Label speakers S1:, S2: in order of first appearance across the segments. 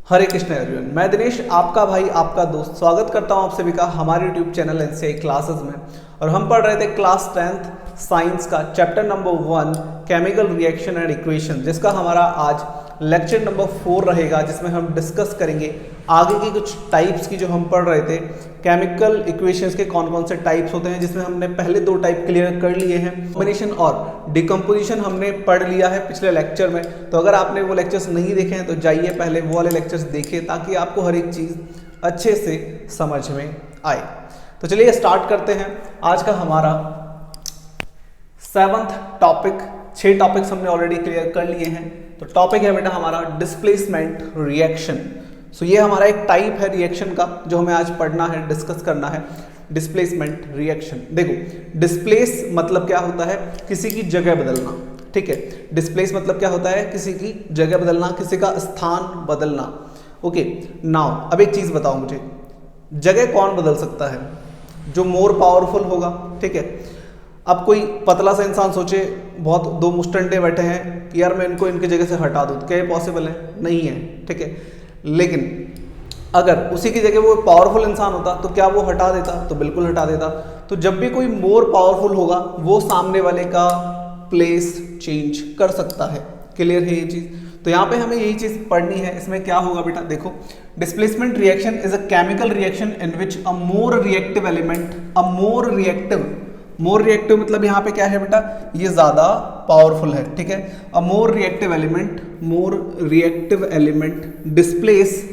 S1: हरे Krishna everyone, मैं दिनेश आपका भाई आपका दोस्त स्वागत करता हूं आप सभी का हमारे यूट्यूब चैनल एनसीआई क्लासेस में। और हम पढ़ रहे थे क्लास 10th साइंस का chapter number 1 chemical reaction and equation, जिसका हमारा आज लेक्चर नंबर 4 रहेगा, जिसमें हम डिस्कस करेंगे आगे की कुछ टाइप्स की जो हम पढ़ रहे थे। केमिकल इक्वेशंस के कौन कौन से टाइप्स होते हैं, जिसमें हमने पहले 2 टाइप क्लियर कर लिए हैं। कॉम्बिनेशन और डिकम्पोजिशन हमने पढ़ लिया है पिछले लेक्चर में, तो अगर आपने वो लेक्चर्स नहीं देखे हैं तो जाइए पहले वो वाले लेक्चर्स देखिए, ताकि आपको हर एक चीज़ अच्छे से समझ में आए। तो चलिए स्टार्ट करते हैं आज का हमारा 7th टॉपिक। 6 टॉपिक्स हमने ऑलरेडी क्लियर कर लिए हैं। तो टॉपिक है बेटा हमारा डिस्प्लेसमेंट रिएक्शन। सो ये हमारा एक टाइप है रिएक्शन का जो हमें आज पढ़ना है, डिस्कस करना है। डिस्प्लेसमेंट रिएक्शन, देखो डिस्प्लेस मतलब क्या होता है, किसी की जगह बदलना। ठीक है, डिस्प्लेस मतलब क्या होता है, किसी की जगह बदलना, किसी का स्थान बदलना। ओके नाउ अब एक चीज बताओ मुझे, जगह कौन बदल सकता है? जो मोर पावरफुल होगा। ठीक है, अब कोई पतला सा इंसान सोचे बहुत 2 मुस्टंडे बैठे हैं कि यार मैं इनको इनकी जगह से हटा दूं, तो क्या ये पॉसिबल है? नहीं है। ठीक है, लेकिन अगर उसी की जगह वो पावरफुल इंसान होता तो क्या वो हटा देता? तो बिल्कुल हटा देता। तो जब भी कोई मोर पावरफुल होगा वो सामने वाले का प्लेस चेंज कर सकता है। क्लियर है ये चीज? तो यहाँ पे हमें यही चीज पढ़नी है। इसमें क्या होगा बेटा, देखो displacement reaction is a chemical reaction in which a more reactive element, more reactive मतलब यहाँ पे क्या है बेटा, ये ज्यादा पावरफुल है। ठीक है, a more reactive element displace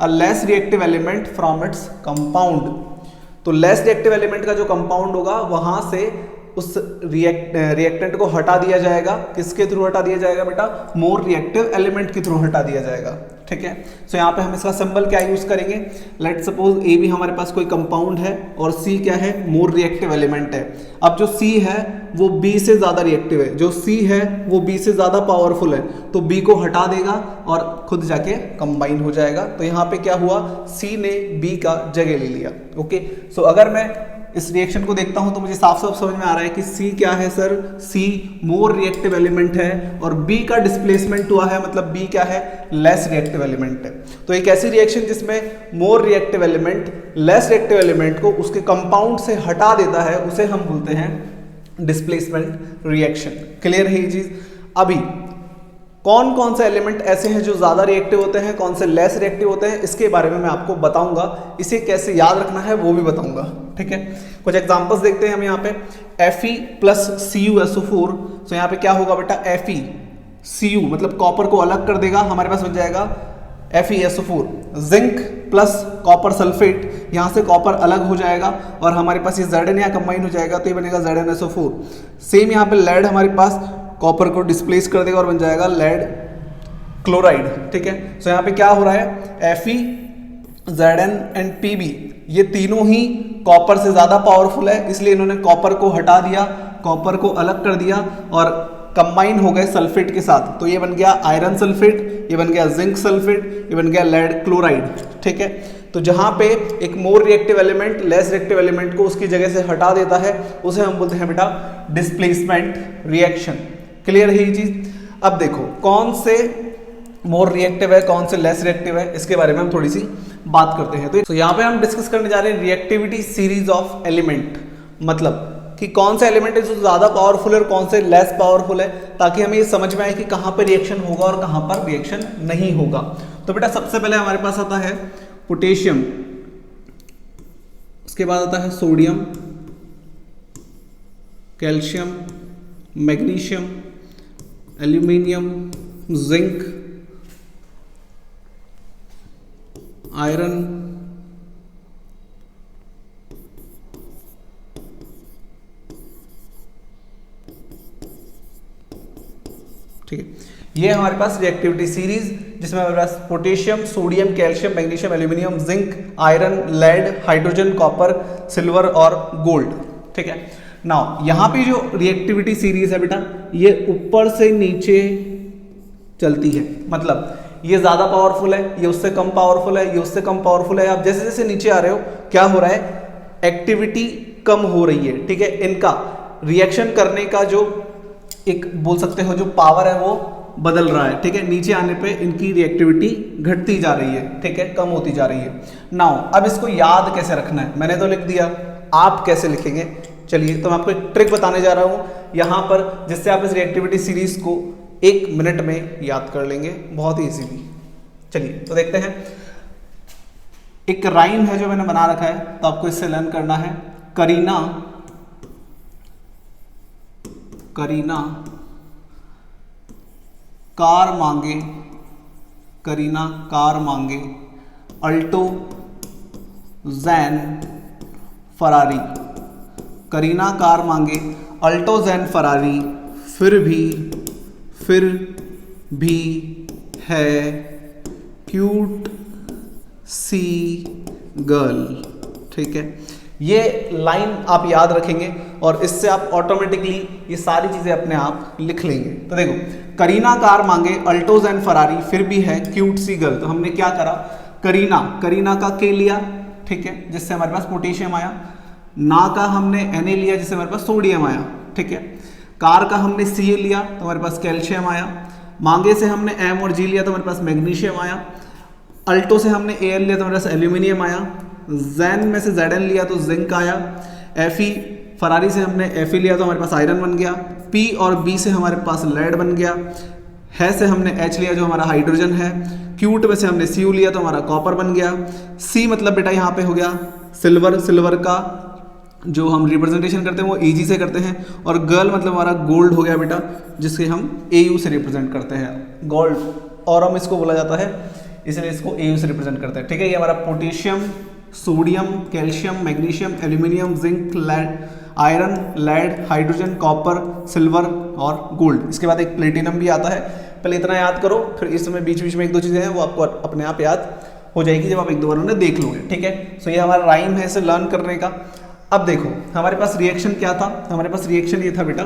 S1: a less reactive element from its compound. तो लेस रिएक्टिव एलिमेंट का जो कंपाउंड होगा वहां से उस रिएक्टेंट को हटा दिया जाएगा। किसके थ्रू हटा दिया जाएगा बेटा? मोर रिएक्टिव एलिमेंट के थ्रू हटा दिया जाएगा। ठीक है, सो यहाँ पे हम इसका सिंबल क्या यूज करेंगे? लेट सपोज ए भी हमारे पास कोई कंपाउंड है और सी क्या है? मोर रिएक्टिव एलिमेंट है। अब जो सी है वो बी से ज्यादा रिएक्टिव है, जो सी है वो बी से ज्यादा पावरफुल है, तो बी को हटा देगा और खुद जाके कंबाइन हो जाएगा। तो यहाँ पे क्या हुआ, सी ने बी का जगह ले लिया। ओके, सो अगर मैं इस रिएक्शन को देखता हूं तो मुझे साफ साफ समझ में आ रहा है कि C क्या है सर? C मोर रिएक्टिव एलिमेंट है और B का डिस्प्लेसमेंट हुआ है, मतलब B क्या है? लेस रिएक्टिव एलिमेंट है। तो एक ऐसी रिएक्शन जिसमें मोर reactive element less reactive element को उसके कंपाउंड से हटा देता है, उसे हम बोलते हैं डिस्प्लेसमेंट रिएक्शन। क्लियर है ये चीज? अभी कौन कौन से एलिमेंट ऐसे हैं जो ज्यादा रिएक्टिव होते हैं, कौन से लेस रिएक्टिव होते हैं, इसके बारे में मैं आपको बताऊंगा। इसे कैसे याद रखना है वो भी बताऊंगा। ठीक है, कुछ एग्जांपल्स देखते हैं हम यहाँ पे। Fe plus CuSO4। तो यहाँ पे क्या होगा बेटा? FeCu मतलब कॉपर को अलग कर देगा, हमारे पास बन जाएगा FeSO4। Zinc plus copper sulphate, यहाँ से कॉपर अलग हो जाएगा और हमारे पास ये Zn यहाँ कंबाइन हो जाएगा, तो ये बनेगा ZnSO4। सेम यहाँ पे लेड हमारे पास कॉपर को डिस्प्लेस कर देगा और बन जाएगा लेड क्लोराइड। ठीक है, सो यहाँ पे क्या हो रहा है? Fe, Zn एंड Pb ये तीनों ही कॉपर से ज्यादा पावरफुल है, इसलिए इन्होंने कॉपर को हटा दिया, कॉपर को अलग कर दिया और कंबाइन हो गए सल्फेट के साथ। तो ये बन गया आयरन सल्फेट, ये बन गया जिंक सल्फेट, ये बन गया लेड क्लोराइड। ठीक है, तो जहां पे एक मोर reactive element less reactive element को उसकी जगह से हटा देता है, उसे हम बोलते हैं बेटा डिस्प्लेसमेंट रिएक्शन। क्लियर है ये चीज? अब देखो कौन से मोर रिएक्टिव है, कौन से लेस रिएक्टिव है, इसके बारे में हम थोड़ी सी बात करते हैं। तो यहाँ पे हम डिस्कस करने जा रहे हैं रिएक्टिविटी सीरीज ऑफ एलिमेंट, मतलब कि कौन से एलिमेंट है जो ज्यादा पावरफुल है और कौन से लेस पावरफुल है, ताकि हमें ये समझ में आए कि कहाँ पर रिएक्शन होगा और कहाँ पर रिएक्शन नहीं होगा। तो बेटा सबसे पहले हमारे पास आता है पोटेशियम, उसके बाद आता है sodium, calcium, magnesium, aluminium, zinc, iron, ठीक है, ये हमारे पास रिएक्टिविटी सीरीज, जिसमें हमारे पास potassium, sodium, calcium, magnesium, aluminium, zinc, iron, lead, hydrogen, copper, silver और गोल्ड। ठीक है, नाउ यहां पे जो रिएक्टिविटी सीरीज है बेटा, ये ऊपर से नीचे चलती है, मतलब ये ज्यादा पावरफुल है, ये उससे कम पावरफुल है, ये उससे कम पावरफुल है। आप जैसे जैसे नीचे आ रहे हो क्या हो रहा है? एक्टिविटी कम हो रही है। ठीक है, इनका रिएक्शन करने का जो एक बोल सकते हो जो पावर है वो बदल रहा है, ठीक है। नीचे आने पे इनकी रिएक्टिविटी घटती जा रही है, ठीक है, कम होती जा रही है। नाउ अब इसको याद कैसे रखना है, मैंने तो लिख दिया, आप कैसे लिखेंगे, चलिए तो मैं आपको एक ट्रिक बताने जा रहा हूँ यहाँ पर, जिससे आप इस रिएक्टिविटी सीरीज को 1 मिनट में याद कर लेंगे बहुत ही इजीली। चलिए तो देखते हैं। एक राइम है जो मैंने बना रखा है, तो आपको इससे लर्न करना है। करीना कार मांगे, करीना कार मांगे, Alto Jain Ferrari. Kareena car मांगे, अल्टो जैन फरारी, फिर भी है क्यूट सी गर्ल, ठीक है। ये लाइन आप याद रखेंगे और इससे आप ऑटोमेटिकली ये सारी चीजें अपने आप लिख लेंगे। तो देखो, करीना कार मांगे, अल्टोज एंड फरारी, फिर भी है क्यूट सी गर्ल। तो हमने क्या करा, करीना का के लिया, ठीक है, जिससे हमारे पास पोटेशियम आया। ना का हमने Na लिया, जिससे हमारे पास सोडियम आया, ठीक है। कार का हमने Ca लिया तो हमारे पास कैल्शियम आया। मांगे से हमने M और G लिया तो हमारे पास मैग्नीशियम आया। अल्टो से हमने Al लिया तो हमारे पास एल्यूमिनियम आया। जैन में से Zn लिया तो जिंक आया। Fe फरारी से हमने Fe लिया तो हमारे पास आयरन बन गया। P और B से हमारे पास लेड बन गया। है से हमने H लिया जो हमारा हाइड्रोजन है। क्यूट में से हमने Cu लिया तो हमारा कॉपर बन गया। C मतलब बेटा यहाँ पे हो गया सिल्वर, सिल्वर का जो हम रिप्रेजेंटेशन करते हैं वो Ag से करते हैं। और गर्ल मतलब हमारा गोल्ड हो गया बेटा, जिसके हम Au से रिप्रेजेंट करते हैं, गोल्ड ऑरम इसको बोला जाता है, इसलिए इसको Au से रिप्रेजेंट करते हैं, ठीक है। ये हमारा potassium, sodium, calcium, magnesium, aluminium, zinc, lead, iron, lead, hydrogen, copper, silver और गोल्ड। इसके बाद एक प्लेटिनम भी आता है। पहले इतना याद करो, फिर इसमें बीच बीच में 1-2 चीज़ें हैं वो आपको अपने आप याद हो जाएगी जब आप 1-2 बार उन्हें देख लोगे, ठीक है। सो ये हमारा राइम है इसे लर्न करने का। अब देखो हमारे पास रिएक्शन क्या था, हमारे पास रिएक्शन ये था बेटा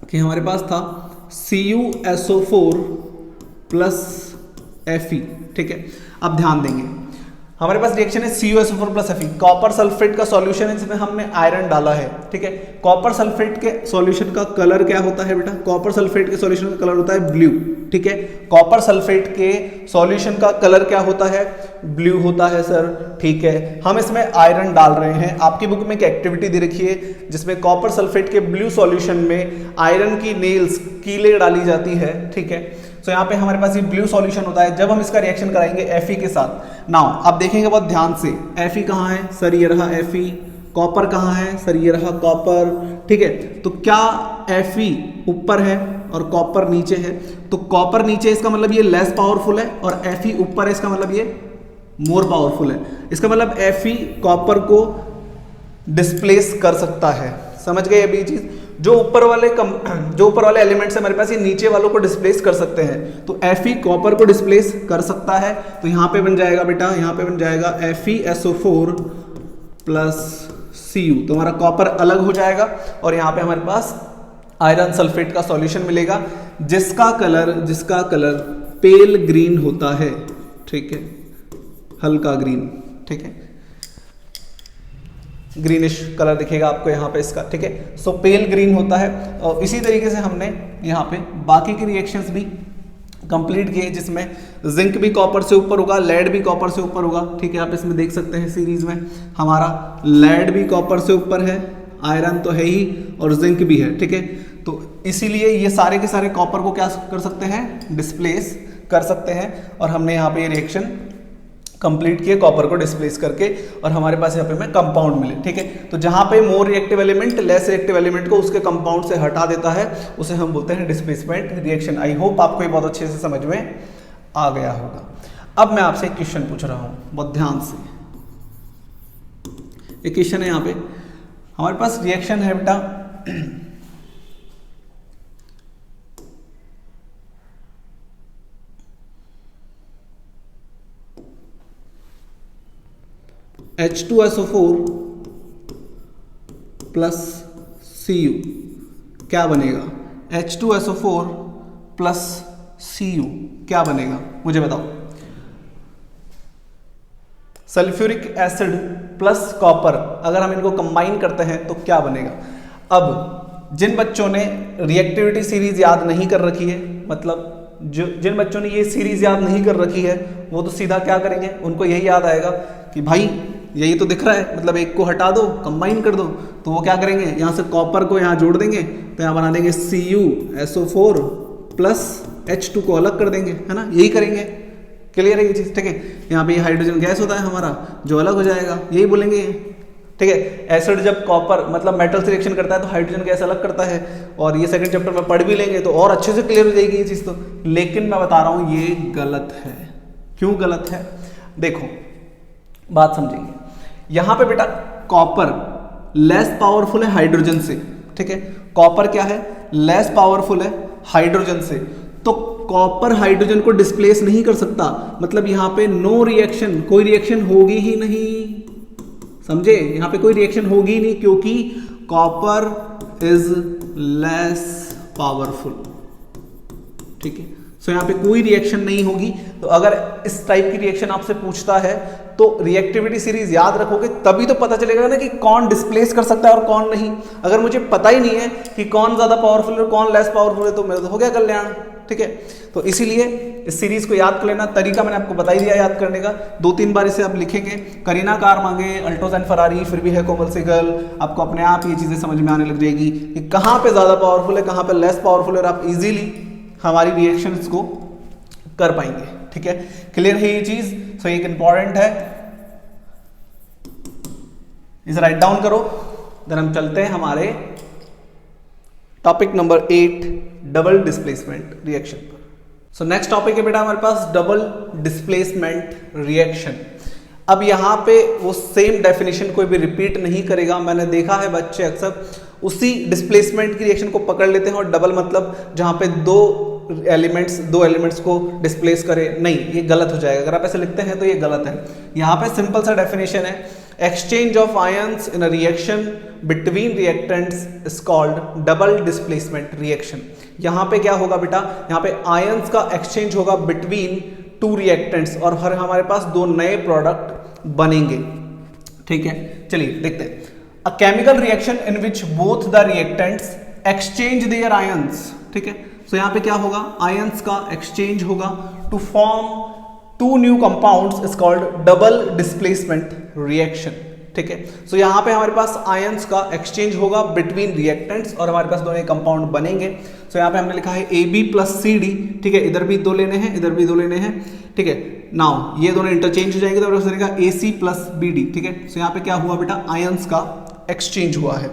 S1: कि हमारे पास था CuSO4 प्लस Fe, ठीक है। अब ध्यान देंगे, हमारे पास रिएक्शन है CuSO4 plus Fe, copper sulphate का सॉल्यूशन है जिसमें हमने आयरन डाला है, ठीक है। कॉपर सल्फेट के सॉल्यूशन का कलर क्या होता है बेटा, कॉपर सल्फेट के सॉल्यूशन का कलर होता है ब्लू, ठीक है। कॉपर सल्फेट के सॉल्यूशन का कलर क्या होता है, ब्लू होता है सर, ठीक है। हम इसमें आयरन डाल रहे हैं। आपकी बुक में एक एक्टिविटी दे रखी है जिसमें कॉपर सल्फेट के ब्लू सॉल्यूशन में आयरन की नेल्स, कीले डाली जाती है, ठीक है। तो यहाँ पे हमारे पास ये ब्लू सॉल्यूशन होता है जब हम इसका रिएक्शन कराएंगे Fe के साथ। नाउ आप देखेंगे बहुत ध्यान से, Fe कहाँ है सर, ये रहा Fe। कॉपर कहाँ है सर, ये रहा कॉपर, ठीक है। तो क्या Fe ऊपर है और कॉपर नीचे है, तो कॉपर नीचे इसका मतलब ये लेस पावरफुल है और Fe ऊपर है इसका मतलब ये मोर पावरफुल है। इसका मतलब Fe कॉपर को डिस्प्लेस कर सकता है, समझ गए अभी चीज। जो ऊपर वाले एलिमेंट्स है हमारे पास, ये नीचे वालों को डिस्प्लेस कर सकते हैं। तो Fe कॉपर को डिस्प्लेस कर सकता है, तो यहाँ पे बन जाएगा बेटा, यहाँ पे बन जाएगा FeSO4 प्लस Cu। तो हमारा कॉपर अलग हो जाएगा और यहाँ पे हमारे पास आयरन सल्फेट का सॉल्यूशन मिलेगा जिसका कलर पेल ग्रीन होता है, ठीक है, हल्का ग्रीन, ठीक है, ग्रीनिश कलर दिखेगा आपको यहाँ पे इसका, ठीक है। सो पेल ग्रीन होता है। और इसी तरीके से हमने यहाँ पे बाकी के रिएक्शंस भी कंप्लीट किए जिसमें जिंक भी कॉपर से ऊपर होगा, लेड भी कॉपर से ऊपर होगा, ठीक है। आप इसमें देख सकते हैं सीरीज में हमारा लेड भी कॉपर से ऊपर है, आयरन तो है ही और जिंक भी है, ठीक है। तो इसीलिए ये सारे के सारे कॉपर को क्या कर सकते हैं, डिस्प्लेस कर सकते हैं। और हमने यहाँ पे ये रिएक्शन कंप्लीट किए कॉपर को डिस्प्लेस करके, और हमारे पास यहाँ पे में कंपाउंड मिले, ठीक है। तो जहाँ पे मोर reactive element less reactive element को उसके कंपाउंड से हटा देता है उसे हम बोलते हैं डिस्प्लेसमेंट रिएक्शन। आई होप आपको ये बहुत अच्छे से समझ में आ गया होगा। अब मैं आपसे एक क्वेश्चन पूछ रहा हूँ, बहुत ध्यान से। एक क्वेश्चन है यहाँ पे, हमारे पास रिएक्शन है बेटा H2SO4 प्लस Cu, क्या बनेगा, H2SO4 प्लस Cu क्या बनेगा, मुझे बताओ। सल्फ्यूरिक एसिड प्लस कॉपर अगर हम इनको कंबाइन करते हैं तो क्या बनेगा। अब जिन बच्चों ने रिएक्टिविटी सीरीज याद नहीं कर रखी है, मतलब जो जिन बच्चों ने ये सीरीज याद नहीं कर रखी है वो तो सीधा क्या करेंगे, उनको यही याद आएगा कि भाई यही तो दिख रहा है, मतलब एक को हटा दो, कंबाइन कर दो, तो वो क्या करेंगे, यहाँ से कॉपर को यहाँ जोड़ देंगे, तो यहाँ बना देंगे CuSO4 प्लस H2 को अलग कर देंगे, है ना, यही करेंगे। क्लियर है ये चीज़, ठीक है। यहाँ पे ये हाइड्रोजन गैस होता है हमारा जो अलग हो जाएगा, यही बोलेंगे, ठीक है। एसिड जब कॉपर मतलब मेटल से रिएक्शन करता है तो हाइड्रोजन गैस अलग करता है, और ये सेकंड चैप्टर में पढ़ भी लेंगे तो और अच्छे से क्लियर हो जाएगी ये चीज़ तो। लेकिन मैं बता रहा हूँ ये गलत है। क्यों गलत है, देखो बात समझिए। यहाँ पे बेटा कॉपर लेस पावरफुल है हाइड्रोजन से, ठीक है। कॉपर क्या है, लेस पावरफुल है हाइड्रोजन से, तो कॉपर हाइड्रोजन को डिस्प्लेस नहीं कर सकता, मतलब यहाँ पे नो रिएक्शन, कोई रिएक्शन होगी ही नहीं, समझे, यहाँ पे कोई रिएक्शन होगी ही नहीं, क्योंकि कॉपर इज लेस पावरफुल, ठीक है। सो यहाँ पे कोई रिएक्शन नहीं होगी। तो अगर इस टाइप की रिएक्शन आपसे पूछता है तो रिएक्टिविटी सीरीज याद रखोगे तभी तो पता चलेगा ना कि कौन डिस्प्लेस कर सकता है और कौन नहीं। अगर मुझे पता ही नहीं है कि कौन ज्यादा पावरफुल है और कौन लेस पावरफुल है तो मेरा तो हो गया कल्याण, ठीक है। तो इसीलिए इस सीरीज को याद कर लेना, तरीका मैंने आपको बता ही दिया याद करने का। 2-3 बार इसे आप लिखेंगे, करीना कार मांगे, अल्टोज एंड फरारी, फिर भी है कोमल सेगल, आपको अपने आप ये चीजें समझ में आने लग जाएगी कि कहाँ पे ज्यादा पावरफुल है, कहाँ पे लेस पावरफुल है, और आप इजीली हमारी रिएक्शंस को कर पाएंगे, ठीक है। क्लियर है ये चीज। सो एक इंपॉर्टेंट है, इसे राइट डाउन करो। देन हम चलते हैं हमारे topic number 8 double displacement reaction पर। सो नेक्स्ट टॉपिक है बेटा हमारे पास डबल डिस्प्लेसमेंट रिएक्शन। अब यहाँ पे वो सेम डेफिनेशन कोई भी रिपीट नहीं करेगा। मैंने देखा है बच्चे अक्सर उसी डिस्प्लेसमेंट की रिएक्शन को पकड़ लेते हैं, और डबल मतलब जहाँ पे दो एलिमेंट्स को डिस्प्लेस करे, नहीं, ये गलत हो जाएगा। अगर आप ऐसे लिखते हैं तो ये गलत है। यहाँ पे सिंपल सा डेफिनेशन है, exchange of ions in a reaction between reactants is called double displacement reaction. यहाँ पे क्या होगा बेटा, यहाँ पे आयंस का एक्सचेंज होगा बिटवीन 2 रिएक्टेंट्स, और हर हमारे पास 2 नए प्रोडक्ट बनेंगे, ठीक है। चलिए देखते हैं। A chemical reaction in which both the reactants exchange there ions, ठीक है। सो यहाँ पे क्या होगा, आयंस का एक्सचेंज होगा to form 2 new compounds is called double displacement reaction, ठीक है। सो यहाँ पे हमारे पास आयंस का एक्सचेंज होगा बिटवीन रिएक्टेंट्स और हमारे पास 2 नए कंपाउंड बनेंगे। सो यहाँ पे हमने लिखा है AB + CD, ठीक है। इधर भी 2 लेने हैं, इधर भी 2 लेने हैं, ठीक है। नाउ ये दोनों इंटरचेंज हो जाएंगे तो हमारे पास बनेगा AC + BD, ठीक है। सो यहाँ पे क्या हुआ बेटा, आयंस का एक्सचेंज हुआ है।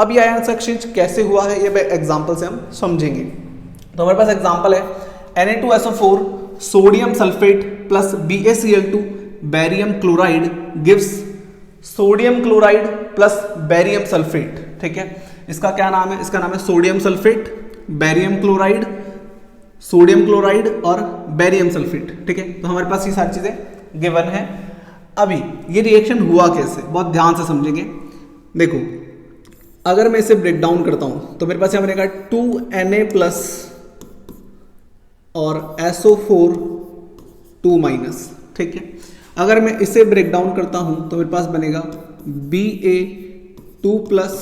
S1: अब ये आयंस एक्सचेंज कैसे हुआ है ये एग्जाम्पल से हम समझेंगे। तो हमारे पास एग्जाम्पल है Na2SO4 sodium sulphate plus BaCl2 barium chloride gives sodium chloride plus barium sulphate, ठीक है। इसका क्या नाम है, इसका नाम है sodium sulphate, barium chloride, sodium chloride और बैरियम सल्फेट, ठीक है। तो हमारे पास ये सारी चीजें गिवन है। अभी ये रिएक्शन हुआ कैसे, बहुत ध्यान से समझेंगे। देखो अगर मैं इसे ब्रेक डाउन करता हूं तो मेरे पास यहाँ बनेगा 2Na+ और SO4 2-, ठीक है। अगर मैं इसे ब्रेक डाउन करता हूं तो मेरे पास बनेगा Ba2+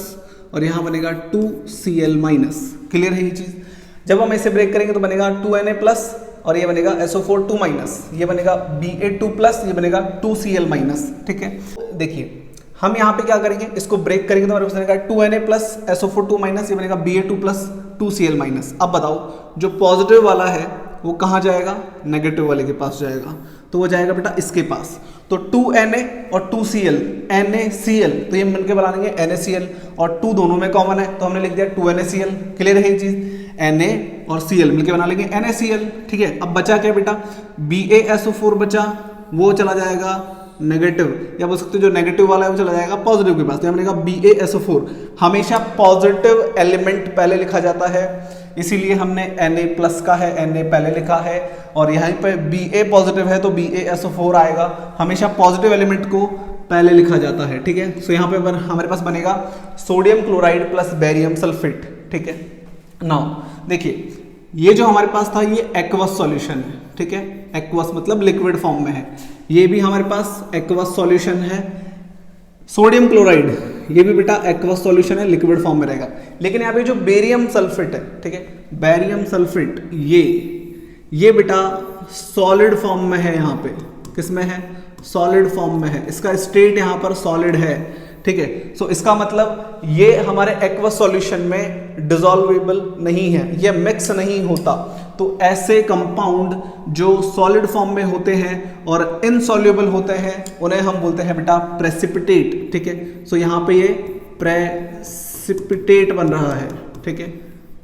S1: और यहां बनेगा 2Cl-। क्लियर है ये चीज। जब हम इसे ब्रेक करेंगे तो बनेगा 2Na+ और ये बनेगा SO4 2-, ये बनेगा Ba2+, ये बनेगा 2Cl-, ठीक है। देखिए हम यहाँ पे क्या करेंगे, इसको ब्रेक करेंगे तो हमारे पास बनेगा 2Na+ SO4 2-, ये बनेगा Ba2+ 2Cl-। अब बताओ जो पॉजिटिव वाला है वो कहाँ जाएगा, नेगेटिव वाले के पास जाएगा, तो वो जाएगा बेटा इसके पास। तो 2Na और 2Cl, NaCl, तो ये मिलकर बना लेंगे NaCl, और 2 दोनों में कॉमन है तो हमने लिख दिया 2NaCl। क्लियर है ये चीज, Na और Cl मिलकर बना लेंगे NaCl, ठीक है। अब बचा क्या बेटा, BaSO4 बचा, वो चला जाएगा नेगेटिव, या बोल सकते हो जो नेगेटिव वाला है वो चला जाएगा पॉजिटिव के पास, तो हमने कहा BaSO4 हमेशा पॉजिटिव एलिमेंट पहले लिखा जाता है, इसीलिए हमने Na+ का है Na पहले लिखा है, और यहाँ पे Ba पॉजिटिव है तो BaSO4 आएगा, हमेशा पॉजिटिव एलिमेंट को पहले लिखा जाता है, ठीक है। सो यहाँ पे हमारे पास बनेगा sodium chloride plus barium sulphate, ठीक है। नाउ देखिए ये जो हमारे पास था ये एक्वस सॉल्यूशन है, ठीक है। एक्वस मतलब लिक्विड फॉर्म में है, ये भी हमारे पास एक्वस सॉल्यूशन है। सोडियम क्लोराइड ये भी बेटा एक्वस सॉल्यूशन है, लिक्विड फॉर्म में रहेगा। लेकिन यहाँ पे जो बेरियम सल्फेट है, ठीक है, बैरियम सल्फेट ये बेटा सॉलिड फॉर्म में है, यहाँ पे किस में है, सॉलिड फॉर्म में है, इसका स्टेट यहाँ पर सॉलिड है, ठीक है। सो इसका मतलब ये हमारे एक्वस सॉल्यूशन में डिसॉल्वेबल नहीं है, ये मिक्स नहीं होता। तो ऐसे कंपाउंड जो सॉलिड फॉर्म में होते हैं और इनसॉल्युबल होते हैं उन्हें हम बोलते हैं बेटा प्रेसिपिटेट, ठीक है। सो यहाँ पे ये प्रेसिपिटेट बन रहा है, ठीक है,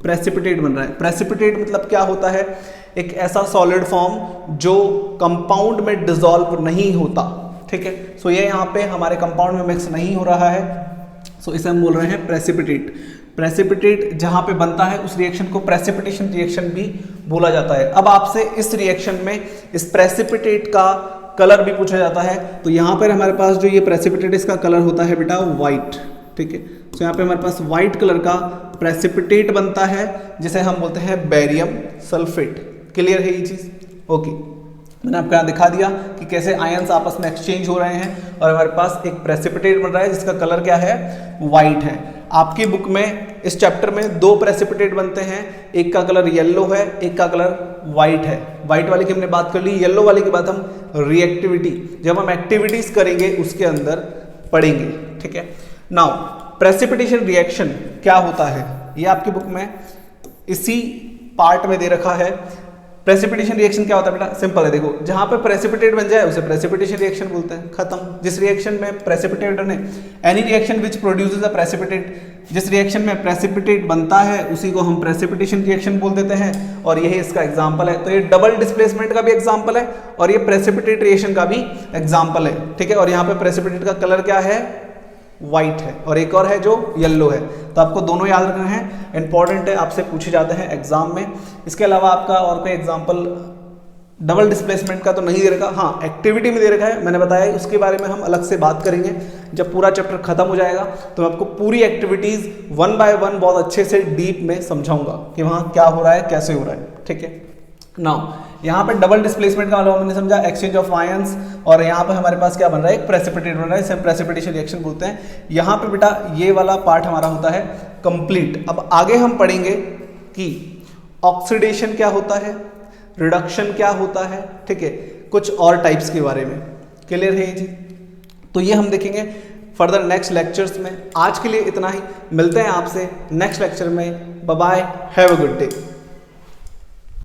S1: प्रेसिपिटेट बन रहा है। प्रेसिपिटेट मतलब क्या होता है, एक ऐसा सॉलिड फॉर्म जो कंपाउंड में डिसॉल्व नहीं होता, ठीक है। सो ये यहाँ पे हमारे कंपाउंड में मिक्स नहीं हो रहा है, सो इसे हम बोल रहे हैं प्रेसिपिटेट। प्रेसिपिटेट जहाँ पे बनता है उस रिएक्शन को प्रेसिपिटेशन रिएक्शन भी बोला जाता है। अब आपसे इस रिएक्शन में इस प्रेसिपिटेट का कलर भी पूछा जाता है, तो यहाँ पर हमारे पास जो ये प्रेसिपिटेट इसका कलर होता है बेटा वाइट, ठीक है। तो यहाँ पे हमारे पास व्हाइट कलर का प्रेसिपिटेट बनता है जिसे हम बोलते हैं बेरियम सल्फेट। क्लियर है ये चीज? ओके, मैंने आपको यहाँ दिखा दिया कि कैसे आयंस आपस में एक्सचेंज हो रहे हैं और हमारे पास एक प्रेसिपिटेट बन रहा है जिसका कलर क्या है, वाइट है। आपकी बुक में इस चैप्टर में दो प्रेसिपिटेट बनते हैं, एक का कलर येलो है, एक का कलर वाइट है। वाइट वाले की हमने बात कर ली, येलो वाले की बात हम रिएक्टिविटी, जब हम एक्टिविटीज करेंगे उसके अंदर पढ़ेंगे, ठीक है। नाउ प्रेसिपिटेशन रिएक्शन क्या होता है, ये आपकी बुक में इसी पार्ट में दे रखा है। प्रेसिपिटेशन रिएक्शन क्या होता है बेटा, सिंपल है, देखो जहां पे प्रेसिपिटेट बन जाए उसे प्रेसिपिटेशन रिएक्शन बोलते हैं, खत्म। जिस रिएक्शन में प्रेसिपिटेट बने, any reaction which produces a precipitate, जिस रिएक्शन में प्रेसिपिटेट बनता है उसी को हम प्रेसिपिटेशन रिएक्शन बोल देते हैं, और यही इसका एग्जांपल है। तो ये डबल डिस्प्लेसमेंट का भी एग्जांपल है और ये प्रेसिपिटेट रिएक्शन का भी एग्जांपल है, ठीक है। और यहाँ पे प्रेसिपिटेट का कलर क्या है, व्हाइट है, और एक और है जो येलो है। तो आपको दोनों याद रखना है, इंपॉर्टेंट है, आपसे पूछे जाते हैं एग्जाम में। इसके अलावा आपका और कोई एग्जांपल डबल डिस्प्लेसमेंट का तो नहीं दे रखा, हाँ एक्टिविटी में दे रखा है, मैंने बताया उसके बारे में हम अलग से बात करेंगे जब पूरा चैप्टर खत्म हो जाएगा। तो मैं आपको पूरी एक्टिविटीज वन बाय वन बहुत अच्छे से डीप में समझाऊंगा कि वहाँ क्या हो रहा है, कैसे हो रहा है, ठीक है। नाउ यहाँ पे डबल डिस्प्लेसमेंट का मतलब हमने समझा एक्सचेंज ऑफ आयंस, और यहाँ पे हमारे पास क्या बन रहा है, एक प्रेसिपिटेट बन रहा है, इसे प्रेसिपिटेशन रिएक्शन बोलते हैं। यहाँ पे बेटा ये वाला पार्ट हमारा होता है कंप्लीट। अब आगे हम पढ़ेंगे कि ऑक्सीडेशन क्या होता है, रिडक्शन क्या होता है, ठीक है, कुछ और टाइप्स के बारे में। क्लियर है ये चीज? तो ये हम देखेंगे फर्दर नेक्स्ट लेक्चर्स में। आज के लिए इतना ही, मिलते हैं आपसे नेक्स्ट लेक्चर में। Bye bye, have a good day.